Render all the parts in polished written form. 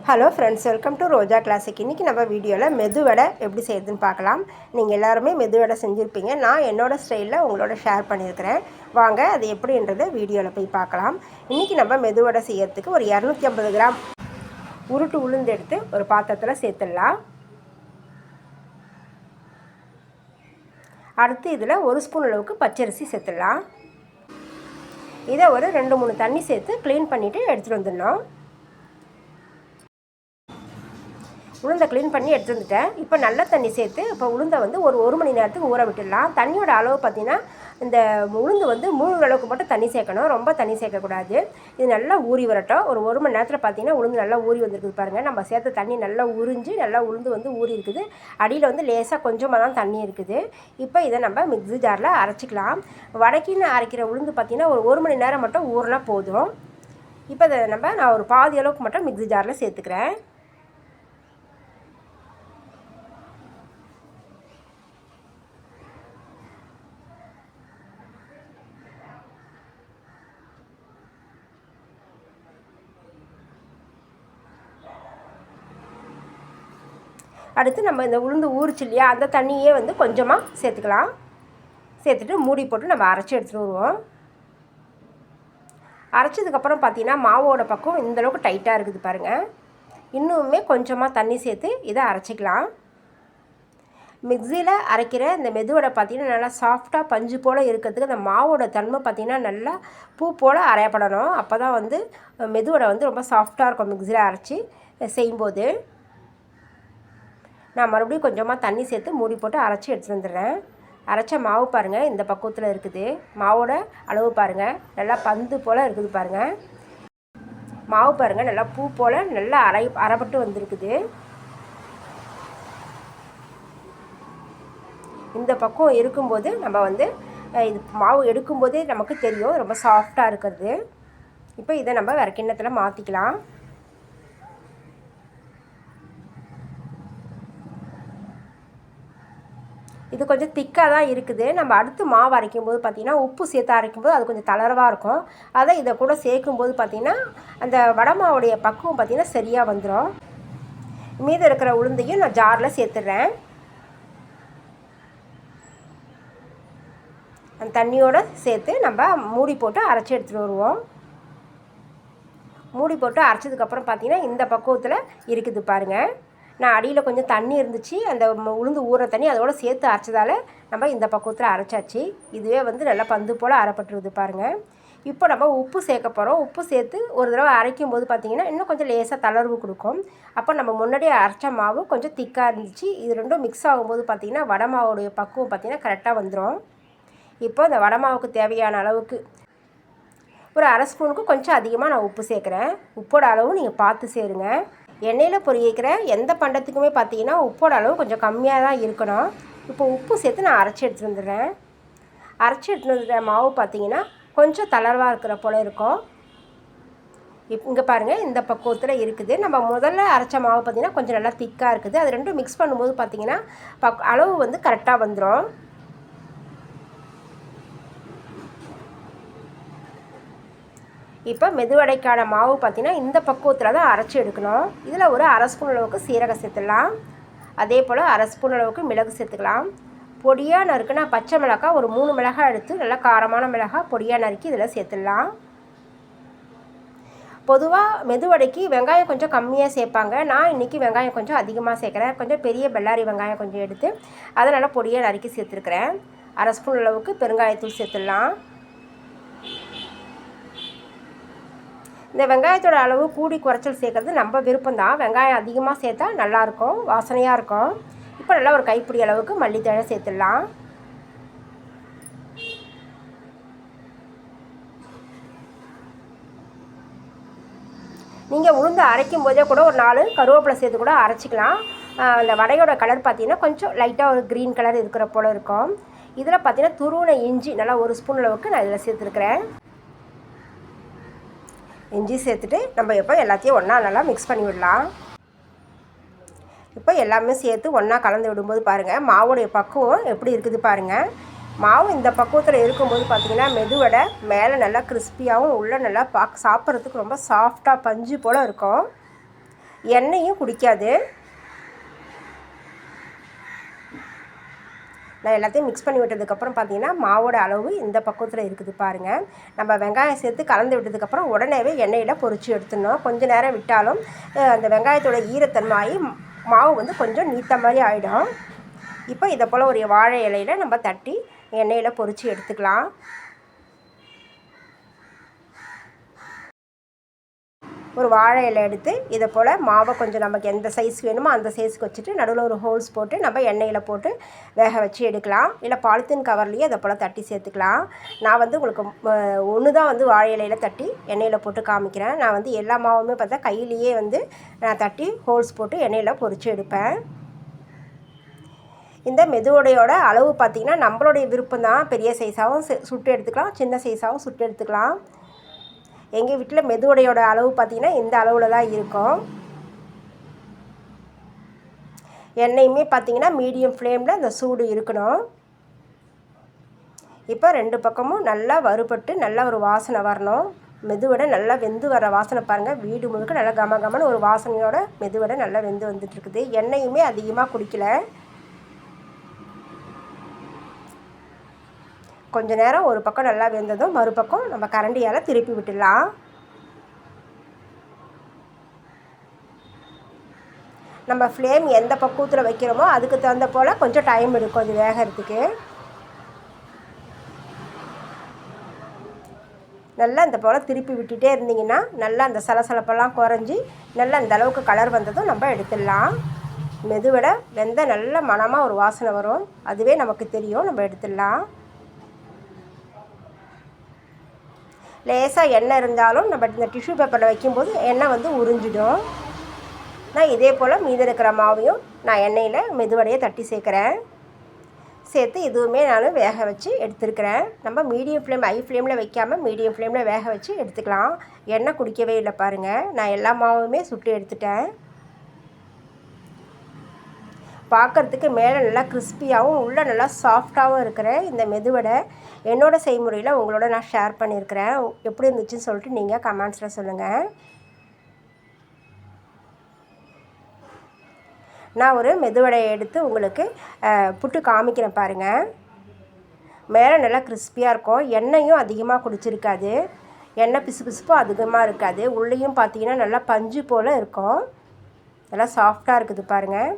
Hello friends, welcome to Roja classic. இன்றைக்கி நம்ம வீடியோவில் மெதுவடை எப்படி செய்யுதுன்னு பார்க்கலாம். நீங்கள் எல்லாருமே மெதுவடை செஞ்சுருப்பீங்க. நான் என்னோடய ஸ்டைலில் உங்களோட ஷேர் பண்ணியிருக்கிறேன். வாங்க அது எப்படின்றத வீடியோவில் போய் பார்க்கலாம். இன்றைக்கி நம்ம மெதுவடை செய்யறதுக்கு ஒரு 250 கிராம் உருட்டு உளுந்து எடுத்து ஒரு பாத்திரத்தில் சேர்த்துடலாம். அடுத்து இதில் 1 ஸ்பூன் அளவுக்கு பச்சரிசி சேர்த்துடலாம். இதை ஒரு 2-3 தண்ணி சேர்த்து க்ளீன் பண்ணிவிட்டு எடுத்துகிட்டு வந்துடணும். உளுந்தை க்ளீன் பண்ணி எடுத்து வந்துட்டேன். இப்போ நல்ல தண்ணி சேர்த்து இப்போ உளுந்தை வந்து ஒரு மணி நேரத்துக்கு ஊற விட்டுடலாம். தண்ணியோட அளவு பார்த்திங்கன்னா இந்த உளுந்து வந்து மூழ்கிற அளவுக்கு மட்டும் தண்ணி சேர்க்கணும், ரொம்ப தண்ணி சேர்க்கக்கூடாது. இது நல்லா ஊறி வரட்டும். ஒரு மணி நேரத்தில் பார்த்திங்கன்னா உளுந்து நல்லா ஊறி வந்துருக்குது பாருங்கள். நம்ம சேர்த்த தண்ணி நல்லா உறிஞ்சி நல்லா உளுந்து வந்து ஊறி இருக்குது. அடியில் வந்து லேசாக கொஞ்சமாக தான் தண்ணி இருக்குது. இப்போ இதை நம்ம மிக்ஸி ஜாரில் அரைச்சிக்கலாம். வடக்கின்னு அரைக்கிற உளுந்து பார்த்திங்கன்னா ஒரு மணி நேரம் மட்டும் ஊறினா போதும். இப்போ இதை நான் ஒரு பாதி அளவுக்கு மட்டும் மிக்ஸி ஜாரில் சேர்த்துக்கிறேன். அடுத்து நம்ம இந்த உளுந்து ஊறிச்சு இல்லையா, அந்த தண்ணியே வந்து கொஞ்சமாக சேர்த்துக்கலாம். சேர்த்துட்டு மூடி போட்டு நம்ம அரைச்சி எடுத்துகிட்டு வருவோம். அரைச்சதுக்கப்புறம் பார்த்திங்கன்னா மாவோட பக்கம் இந்தளவுக்கு டைட்டாக இருக்குது பாருங்கள். இன்னுமே கொஞ்சமாக தண்ணி சேர்த்து இதை அரைச்சிக்கலாம். மிக்ஸியில் அரைக்கிற இந்த மெதுவடை பார்த்திங்கன்னா நல்லா சாஃப்டாக பஞ்சு போல் இருக்கிறதுக்கு அந்த மாவோட தன்மை பார்த்திங்கன்னா நல்லா பூ போல் அரையப்படணும். அப்போ தான் வந்து மெதுவடை வந்து ரொம்ப சாஃப்டாக இருக்கும் மிக்ஸியில் அரைச்சி செய்யும்போது. நான் மறுபடியும் கொஞ்சமாக தண்ணி சேர்த்து மூடி போட்டு அரைச்சி எடுத்துகிட்டு வந்துடுறேன். அரைச்ச மாவு பாருங்கள் இந்த பக்குவத்தில் இருக்குது. மாவோட அளவு பாருங்கள், நல்லா பந்து போல் இருக்குது பாருங்கள். மாவு பாருங்கள் நல்லா பூ போல் நல்லா அரைப்பட்டு வந்திருக்குது. இந்த பக்கம் இருக்கும்போது நம்ம வந்து இது மாவு எடுக்கும்போதே நமக்கு தெரியும் ரொம்ப சாஃப்டாக இருக்கிறது. இப்போ இதை நம்ம வேறு கிண்ணத்தில் மாற்றிக்கலாம். இது கொஞ்சம் திக்காக தான் இருக்குது. நம்ம அடுத்து மாவு அரைக்கும்போது பார்த்திங்கன்னா உப்பு சேர்த்து அரைக்கும்போது அது கொஞ்சம் தளர்வாக இருக்கும். அதை இதை கூட சேர்க்கும்போது பார்த்திங்கன்னா அந்த வடை மாவுடைய பக்குவம் பார்த்திங்கன்னா சரியாக வந்துடும். மீதி இருக்கிற உளுந்தையும் நான் ஜாரில் சேர்த்துடுறேன். அந்த தண்ணியோடு சேர்த்து நம்ம மூடி போட்டு அரைச்சி எடுத்துகிட்டு வருவோம். மூடி போட்டு அரைச்சதுக்கப்புறம் பார்த்திங்கன்னா இந்த பக்குவத்தில் இருக்குது பாருங்கள். நான் அடியில் கொஞ்சம் தண்ணி இருந்துச்சு, அந்த உளுந்து ஊற தண்ணி அதோடு சேர்த்து அரைச்சதால் நம்ம இந்த பக்குவத்தில் அரைச்சாச்சு. இதுவே வந்து நல்லா பந்து போல் அரைப்பட்டுருது பாருங்கள். இப்போ நம்ம உப்பு சேர்க்க போகிறோம். உப்பு சேர்த்து ஒரு தடவை அரைக்கும் போது பார்த்திங்கன்னா இன்னும் கொஞ்சம் லேசாக தளர்வு கொடுக்கும். அப்போ நம்ம முன்னாடியே அரைச்ச மாவு கொஞ்சம் திக்காக இருந்துச்சு. இது ரெண்டும் மிக்ஸ் ஆகும்போது பார்த்திங்கன்னா வடை மாவுடைய பக்குவம் பார்த்திங்கன்னா கரெக்டாக வந்துடும். இப்போ இந்த வடை மாவுக்கு தேவையான அளவுக்கு ஒரு அரை ஸ்பூனுக்கு கொஞ்சம் அதிகமாக நான் உப்பு சேர்க்குறேன். உப்போட அளவு நீங்கள் பார்த்து சேருங்க. எண்ணெயில் பொரிக்கிற எந்த பண்டத்துக்குமே பார்த்திங்கன்னா உப்போட அளவு கொஞ்சம் கம்மியாக தான் இருக்கணும். இப்போ உப்பு சேர்த்து நான் அரைச்சி எடுத்துகிட்டு வந்துடுறேன். அரைச்சி எடுத்துகிட்டு வந்துடுற மாவு பார்த்திங்கன்னா கொஞ்சம் தளர்வாக இருக்கிற போல் இருக்கும். இங்கே பாருங்கள் இந்த பக்குவத்தில் இருக்குது. நம்ம முதல்ல அரைச்ச மாவு பார்த்திங்கன்னா கொஞ்சம் நல்லா திக்காக இருக்குது. அது ரெண்டும் மிக்ஸ் பண்ணும்போது பார்த்திங்கன்னா அளவு வந்து கரெக்டாக வந்துடும். இப்போ மெதுவடைக்கான மாவு பார்த்திங்கன்னா இந்த பக்குவத்தில் தான் அரைச்சி எடுக்கணும். இதில் ஒரு அரை ஸ்பூன் அளவுக்கு சீரகம் சேர்த்துடலாம். அதே போல் அரை ஸ்பூன் அளவுக்கு மிளகு சேர்த்துக்கலாம். பொடியாக நறுக்குனா பச்சை மிளகாய் ஒரு 3 மிளகாய் எடுத்து நல்லா காரமான மிளகாய் பொடியாக நறுக்கி இதில் சேர்த்துடலாம். பொதுவாக மெதுவடைக்கு வெங்காயம் கொஞ்சம் கம்மியாக சேர்ப்பாங்க. நான் இன்றைக்கி வெங்காயம் கொஞ்சம் அதிகமாக சேர்க்குறேன். கொஞ்சம் பெரிய பெல்லாரி வெங்காயம் கொஞ்சம் எடுத்து அதை நல்லா பொடியாக நறுக்கி சேர்த்துருக்குறேன். அரை ஸ்பூன் அளவுக்கு பெருங்காயத்தூள் சேர்த்துடலாம். இந்த வெங்காயத்தோட அளவு கூடி குறைச்சல் சேர்க்குறது நம்ம விருப்பம்தான். வெங்காயம் அதிகமாக சேர்த்தா நல்லாயிருக்கும், வாசனையாக இருக்கும். இப்போ நல்லா ஒரு கைப்பிடி அளவுக்கு மல்லித்தழை சேர்த்துடலாம். நீங்கள் உளுந்து அரைக்கும் போதே கூட ஒரு 4 கருவேப்பிலை சேர்த்து கூட அரைச்சிக்கலாம். அந்த வடையோட கலர் பார்த்திங்கன்னா கொஞ்சம் லைட்டாக ஒரு க்ரீன் கலர் இருக்கிற போல் இருக்கும். இதில் பார்த்திங்கன்னா துருவின இஞ்சி நல்லா 1 ஸ்பூன் அளவுக்கு நான் இதில் சேர்த்துருக்குறேன். இஞ்சி சேர்த்துட்டு நம்ம இப்போ எல்லாத்தையும் ஒன்றா நல்லா மிக்ஸ் பண்ணி விடலாம். இப்போ எல்லாமே சேர்த்து ஒன்றா கலந்து விடும்போது பாருங்கள் மாவுடைய பக்குவம் எப்படி இருக்குது பாருங்கள். மாவு இந்த பக்குவத்தில் இருக்கும்போது பார்த்திங்கன்னா மெதுவடை மேலே நல்லா கிறிஸ்பியாகவும் உள்ளே நல்லா சாப்பிட்றதுக்கு ரொம்ப சாஃப்டாக பஞ்சு போல் இருக்கும். எண்ணெயும் குடிக்காது. நான் எல்லாத்தையும் மிக்ஸ் பண்ணி விட்டதுக்கப்புறம் பார்த்திங்கன்னா மாவோட அளவு இந்த பக்குவத்தில் இருக்குது பாருங்கள். நம்ம வெங்காயம் சேர்த்து கலந்து விட்டதுக்கப்புறம் உடனேவே எண்ணெயில் பொரித்து எடுத்துடணும். கொஞ்சம் நேரம் விட்டாலும் அந்த வெங்காயத்தோட ஈரத்தன்மை ஆகி மாவு வந்து கொஞ்சம் நீத்த மாதிரி ஆகிடும். இப்போ இதை போல் ஒரு வாழை இலையில் நம்ம தட்டி எண்ணெயில் பொரித்து எடுத்துக்கலாம். ஒரு வாழை இலை எடுத்து இதை போல் மாவை கொஞ்சம் நமக்கு எந்த சைஸ் வேணுமோ அந்த சைஸ்க்கு வச்சுட்டு நடுவில் ஒரு ஹோல்ஸ் போட்டு நம்ம எண்ணெயில் போட்டு வேக வச்சு எடுக்கலாம். இல்லை பாலித்தீன் கவர்லேயே அதை போல் தட்டி சேர்த்துக்கலாம். நான் வந்து உங்களுக்கு ஒன்று தான் வந்து வாழை இலையில் தட்டி எண்ணெயில் போட்டு காமிக்கிறேன். நான் வந்து எல்லா மாவுமே பார்த்தா கையிலேயே வந்து நான் தட்டி ஹோல்ஸ் போட்டு எண்ணெயில் பொரித்து எடுப்பேன். இந்த மெதுவடையோட அளவு பார்த்திங்கன்னா நம்மளுடைய விருப்பம் தான். பெரிய சைஸாகவும் சுட்டு எடுத்துக்கலாம், சின்ன சைஸாகவும் சுட்டு எடுத்துக்கலாம். எங்கள் வீட்டில் மெதுவடையோட அளவு பார்த்திங்கன்னா இந்த அளவில் தான் இருக்கும். எண்ணெயுமே பார்த்திங்கன்னா மீடியம் ஃப்ளேமில் அந்த சூடு இருக்கணும். இப்போ 2 பக்கமும் நல்லா வறுபட்டு நல்லா ஒரு வாசனை வரணும். மெதுவடை நல்லா வெந்து வர வாசனை பாருங்கள். வீடு முழுக்க நல்லா கமகமன்னு ஒரு வாசனையோட மெதுவடை நல்லா வெந்து வந்துட்டுருக்குது. எண்ணெயுமே அதிகமாக குடிக்கல. கொஞ்சம் நேரம் ஒரு பக்கம் நல்லா வெந்ததும் மறுபக்கம் நம்ம கரண்டியால் திருப்பி விட்டுடலாம். நம்ம ஃப்ளேம் எந்த பக்குவத்தில் வைக்கிறோமோ அதுக்கு தகுந்த போல் கொஞ்சம் டைம் எடுக்கும் அது வேகிறதுக்கு. நல்லா இந்த போல் திருப்பி விட்டுட்டே இருந்தீங்கன்னா நல்லா அந்த சலசலப்பெல்லாம் குறைஞ்சி நல்லா அந்த அளவுக்கு கலர் வந்ததும் நம்ம எடுத்துடலாம். மெதுவடை வெந்த நல்ல மணமாக ஒரு வாசனை வரும். அதுவே நமக்கு தெரியும். நம்ம எடுத்துடலாம். லேசாக எண்ணெய் இருந்தாலும் நம்ம இந்த டிஷ்யூ பேப்பரில் வைக்கும்போது எண்ணெய் வந்து உறிஞ்சிடும். நான் இதே போல் மீதி இருக்கிற மாவையும் நான் எண்ணெயில் மெதுவடையை தட்டி சேர்க்குறேன். சேர்த்து இதுவுமே நான் வேக வச்சு எடுத்துருக்கிறேன். நம்ம மீடியம் ஃப்ளேம் ஹை ஃப்ளேமில் வைக்காமல் மீடியம் ஃப்ளேமில் வேக வச்சு எடுத்துக்கலாம். எண்ணெய் குடிக்கவே இல்லை பாருங்கள். நான் எல்லா மாவுமே சுட்டு எடுத்துட்டேன். பார்க்குறதுக்கு மேலே நல்லா கிறிஸ்பியாகவும் உள்ளே நல்லா சாஃப்டாகவும் இருக்கிற இந்த மெதுவடை என்னோடய செய்முறையில் உங்களோட நான் ஷேர் பண்ணியிருக்கிறேன். எப்படி இருந்துச்சுன்னு சொல்லிட்டு நீங்கள் கமெண்ட்ஸில் சொல்லுங்கள். நான் ஒரு மெதுவடையை எடுத்து உங்களுக்கு புட்டு காமிக்கிறேன் பாருங்கள். மேலே நல்லா கிறிஸ்பியாக இருக்கும். எண்ணெயும் அதிகமாக குடிச்சிருக்காது. எண்ணெய் பிசுபிசுப்பும் அதிகமாக இருக்காது. உள்ளேயும் பார்த்தீங்கன்னா நல்லா பஞ்சு போல் இருக்கும். நல்லா சாஃப்டாக இருக்குது பாருங்கள்.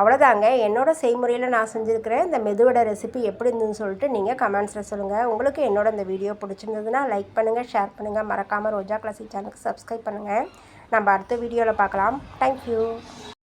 அவ்வளோதாங்க. என்னோடய செய்முறையில் நான் செஞ்சுருக்கிறேன் இந்த மெதுவடை ரெசிபி எப்படி இருந்துன்னு சொல்லிட்டு நீங்கள் கமெண்ட்ஸில் சொல்லுங்கள். உங்களுக்கு என்னோட இந்த வீடியோ பிடிச்சிருந்ததுன்னா லைக் பண்ணுங்கள், ஷேர் பண்ணுங்கள். மறக்காமல் ரோஜா கிளாசிக் சேனலுக்கு சப்ஸ்கிரைப் பண்ணுங்கள். நம்ம அடுத்த வீடியோவில் பார்க்கலாம். தேங்க்யூ.